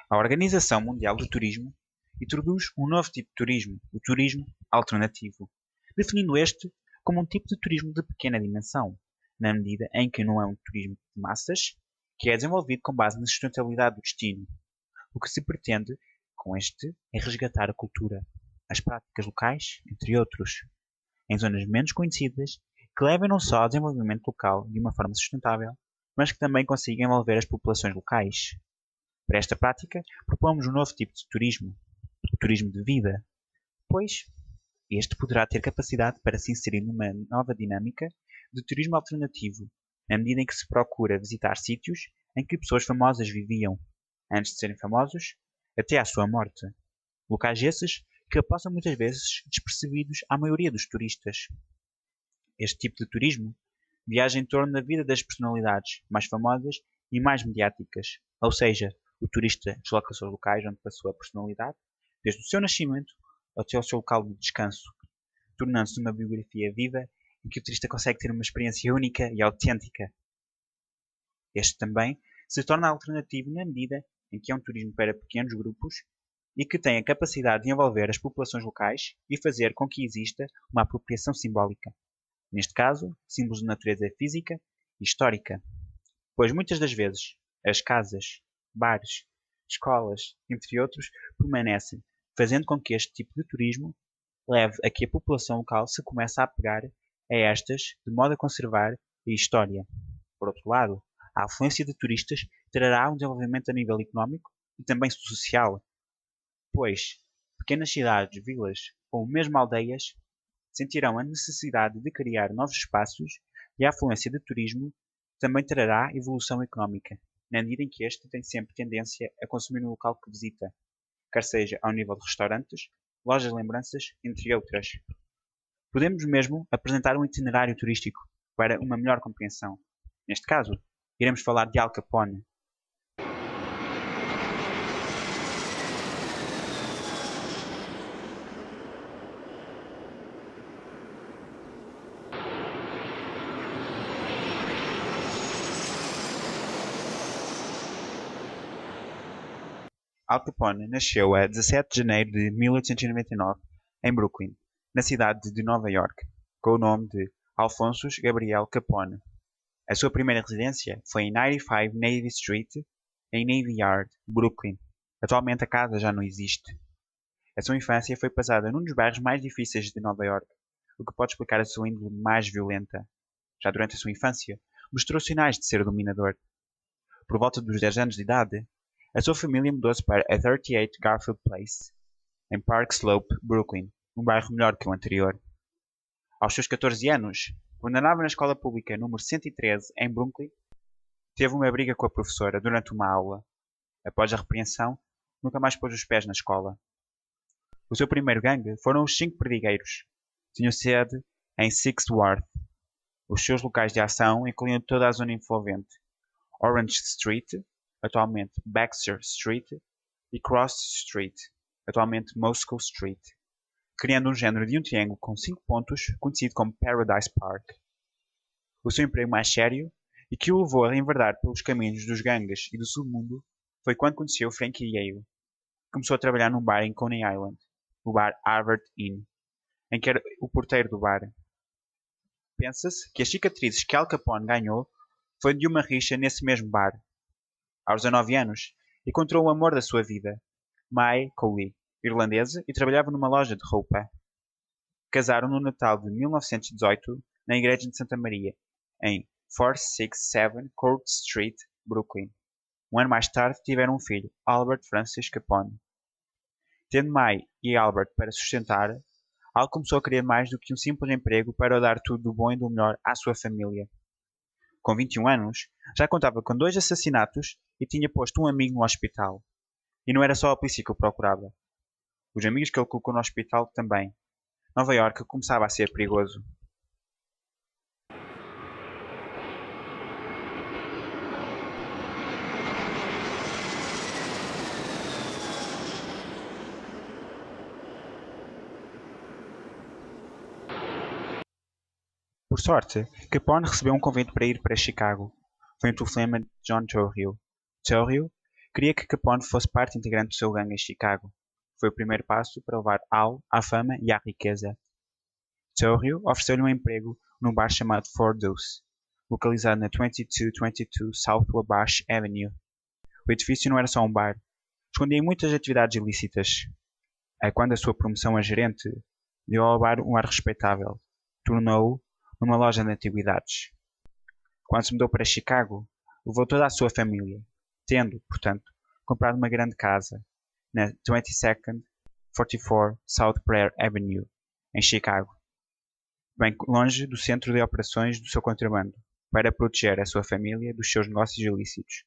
A Organização Mundial do Turismo introduz um novo tipo de turismo, o turismo alternativo, definindo este como um tipo de turismo de pequena dimensão, na medida em que não é um turismo de massas, que é desenvolvido com base na sustentabilidade do destino. O que se pretende com este é resgatar a cultura, as práticas locais, entre outros, em zonas menos conhecidas, que levem não só ao desenvolvimento local de uma forma sustentável, mas que também consigam envolver as populações locais. Para esta prática, propomos um novo tipo de turismo, o turismo de vida, pois este poderá ter capacidade para se inserir numa nova dinâmica de turismo alternativo, na medida em que se procura visitar sítios em que pessoas famosas viviam, antes de serem famosos, até à sua morte. Locais esses que passam muitas vezes despercebidos à maioria dos turistas. Este tipo de turismo viaja em torno da vida das personalidades mais famosas e mais mediáticas, ou seja, o turista desloca-se aos locais onde passou a personalidade, desde o seu nascimento até ao seu local de descanso, tornando-se uma biografia viva em que o turista consegue ter uma experiência única e autêntica. Este também se torna alternativo na medida em que é um turismo para pequenos grupos e que tem a capacidade de envolver as populações locais e fazer com que exista uma apropriação simbólica. Neste caso, símbolos de natureza física e histórica, pois muitas das vezes as casas, bares, escolas, entre outros, permanecem, fazendo com que este tipo de turismo leve a que a população local se comece a apegar a estas de modo a conservar a história. Por outro lado, a afluência de turistas trará um desenvolvimento a nível económico e também social, pois pequenas cidades, vilas ou mesmo aldeias sentirão a necessidade de criar novos espaços e a afluência de turismo também trará evolução económica, na medida em que este tem sempre tendência a consumir no local que visita, quer seja ao nível de restaurantes, lojas de lembranças, entre outras. Podemos mesmo apresentar um itinerário turístico para uma melhor compreensão. Neste caso, iremos falar de Al Capone. Al Capone nasceu a 17 de janeiro de 1899 em Brooklyn, na cidade de Nova York, com o nome de Alphonsus Gabriel Capone. A sua primeira residência foi em 95 Navy Street, em Navy Yard, Brooklyn. Atualmente a casa já não existe. A sua infância foi passada num dos bairros mais difíceis de Nova York, o que pode explicar a sua índole mais violenta. Já durante a sua infância, mostrou sinais de ser dominador. Por volta dos 10 anos de idade, a sua família mudou-se para a 38 Garfield Place, em Park Slope, Brooklyn, um bairro melhor que o anterior. Aos seus 14 anos, quando andava na escola pública número 113 em Brooklyn, teve uma briga com a professora durante uma aula. Após a repreensão, nunca mais pôs os pés na escola. O seu primeiro gangue foram os 5 Perdigueiros. Tinham sede em Sixth Ward. Os seus locais de ação incluíam toda a zona envolvente Orange Street, atualmente Baxter Street, e Cross Street, atualmente Moscow Street, criando um género de um triângulo com 5 pontos conhecido como Paradise Park. O seu emprego mais sério, e que o levou a enverdar pelos caminhos dos gangues e do submundo, foi quando conheceu Frankie Yale. Começou a trabalhar num bar em Coney Island, o bar Harvard Inn, em que era o porteiro do bar. Pensa-se que as cicatrizes que Al Capone ganhou foi de uma rixa nesse mesmo bar. Aos 19 anos, encontrou o amor da sua vida, Mae Coley, irlandesa, e trabalhava numa loja de roupa. Casaram no Natal de 1918 na Igreja de Santa Maria, em 467 Court Street, Brooklyn. Um ano mais tarde tiveram um filho, Albert Francis Capone. Tendo Mae e Albert para sustentar, Al começou a querer mais do que um simples emprego para dar tudo do bom e do melhor à sua família. Com 21 anos, já contava com 2 assassinatos e tinha posto um amigo no hospital. E não era só a polícia que o procurava. Os amigos que ele colocou no hospital também. Nova York começava a ser perigoso. Por sorte, Capone recebeu um convite para ir para Chicago. Foi um telefonema de John Torrio. Torrio, Queria que Capone fosse parte integrante do seu gangue em Chicago. Foi o primeiro passo para levar Al à fama e à riqueza. Torrio ofereceu-lhe um emprego num bar chamado Four Deuce, localizado na 2222 South Wabash Avenue. O edifício não era só um bar, escondia muitas atividades ilícitas. Quando a sua promoção a gerente deu ao bar um ar respeitável, tornou-o numa loja de antiguidades. Quando se mudou para Chicago, levou toda a sua família, tendo, portanto, comprado uma grande casa na 22nd 44 South Prayer Avenue, em Chicago, bem longe do centro de operações do seu contrabando, para proteger a sua família dos seus negócios ilícitos.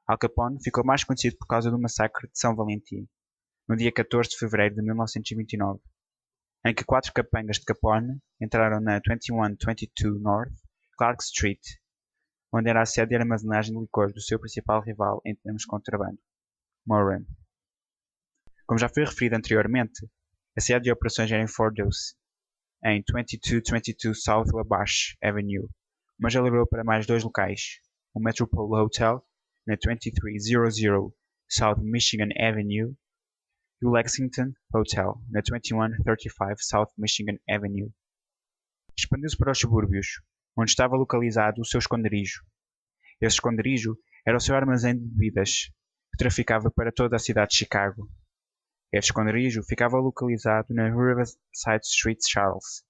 Al Capone ficou mais conhecido por causa do massacre de São Valentim, no dia 14 de fevereiro de 1929, em que 4 capangas de Capone entraram na 2122 North Clark Street, onde era a sede de armazenagem de licores do seu principal rival em termos de contrabando, Moran. Como já foi referido anteriormente, a sede de operações era em Four Deuce, em 2222 South Wabash Avenue, mas alargou para mais 2 locais, o Metropole Hotel, na 2300 South Michigan Avenue, e o Lexington Hotel, na 2135 South Michigan Avenue. Expandiu-se para os subúrbios, onde estava localizado o seu esconderijo. Esse esconderijo era o seu armazém de bebidas, que traficava para toda a cidade de Chicago. Este esconderijo ficava localizado na Riverside Street Charles.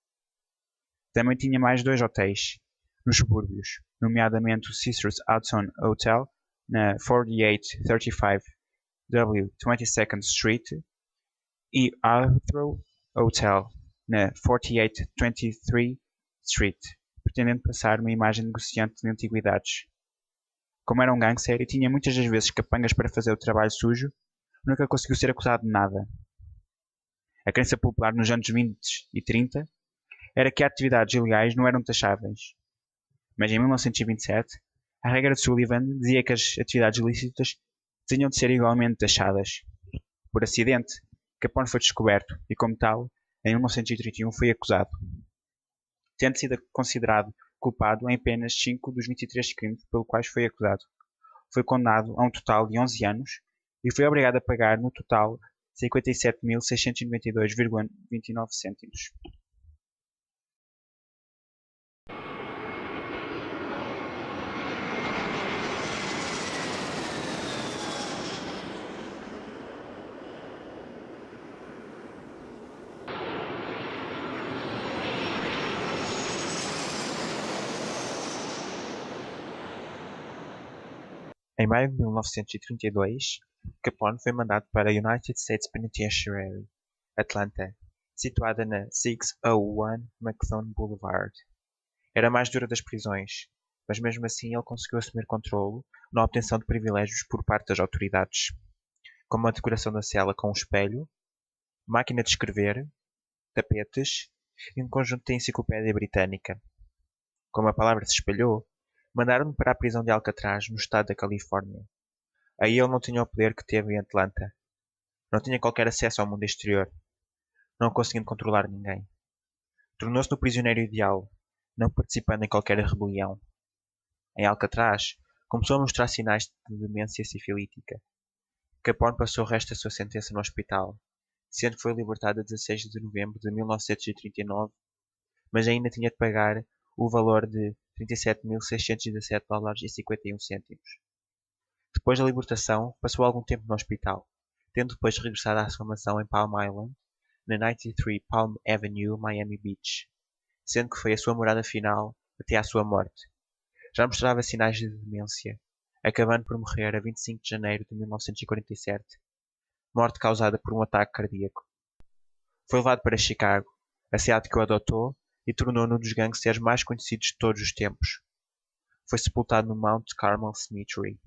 Também tinha mais 2 hotéis, nos subúrbios, nomeadamente o Sisters Hudson Hotel, na 4835 W 22nd Street, e Arthur Hotel, na 4823 Street, pretendendo passar uma imagem de negociante de antiguidades. Como era um gangster e tinha muitas das vezes capangas para fazer o trabalho sujo, nunca conseguiu ser acusado de nada. A crença popular nos anos 20 e 30 era que atividades ilegais não eram taxáveis. Mas em 1927, a regra de Sullivan dizia que as atividades ilícitas tinham de ser igualmente taxadas. Por acidente, Capone foi descoberto e, como tal, em 1931 foi acusado. Tendo sido considerado culpado em apenas 5 dos 23 crimes pelos quais foi acusado. Foi condenado a um total de 11 anos e foi obrigado a pagar, no total, 57.692,29 cêntimos. Em maio de 1932, Capone foi mandado para a United States Penitentiary, Atlanta, situada na 601 McThon Boulevard. Era a mais dura das prisões, mas mesmo assim ele conseguiu assumir controlo na obtenção de privilégios por parte das autoridades, como a decoração da cela com um espelho, máquina de escrever, tapetes e um conjunto de enciclopédia britânica. Como a palavra se espalhou, mandaram-no para a prisão de Alcatraz, no estado da Califórnia. Aí ele não tinha o poder que teve em Atlanta. Não tinha qualquer acesso ao mundo exterior, não conseguindo controlar ninguém. Tornou-se no prisioneiro ideal, não participando em qualquer rebelião. Em Alcatraz, começou a mostrar sinais de demência sifilítica. Capone passou o resto da sua sentença no hospital, sendo que foi libertado a 16 de novembro de 1939, mas ainda tinha de pagar o valor de $37.617,51. Depois da libertação, passou algum tempo no hospital, tendo depois regressado à sua mansão em Palm Island, na 93 Palm Avenue, Miami Beach, sendo que foi a sua morada final até à sua morte. Já mostrava sinais de demência, acabando por morrer a 25 de janeiro de 1947, morte causada por um ataque cardíaco. Foi levado para Chicago, a cidade que o adotou e tornou-no um dos gangsters mais conhecidos de todos os tempos. Foi sepultado no Mount Carmel Cemetery.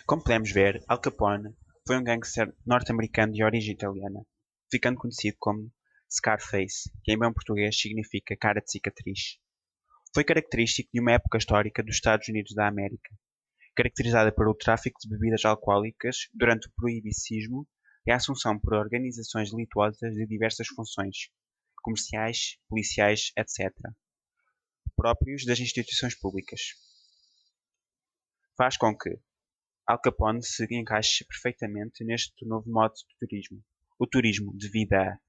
Como podemos ver, Al Capone foi um gangster norte-americano de origem italiana, ficando conhecido como Scarface, que em bom português significa cara de cicatriz. Foi característico de uma época histórica dos Estados Unidos da América, caracterizada pelo tráfico de bebidas alcoólicas durante o proibicismo e a assunção por organizações delituosas de diversas funções, comerciais, policiais, etc., próprios das instituições públicas. Faz com que Al Capone se encaixe perfeitamente neste novo modo de turismo. O turismo de vida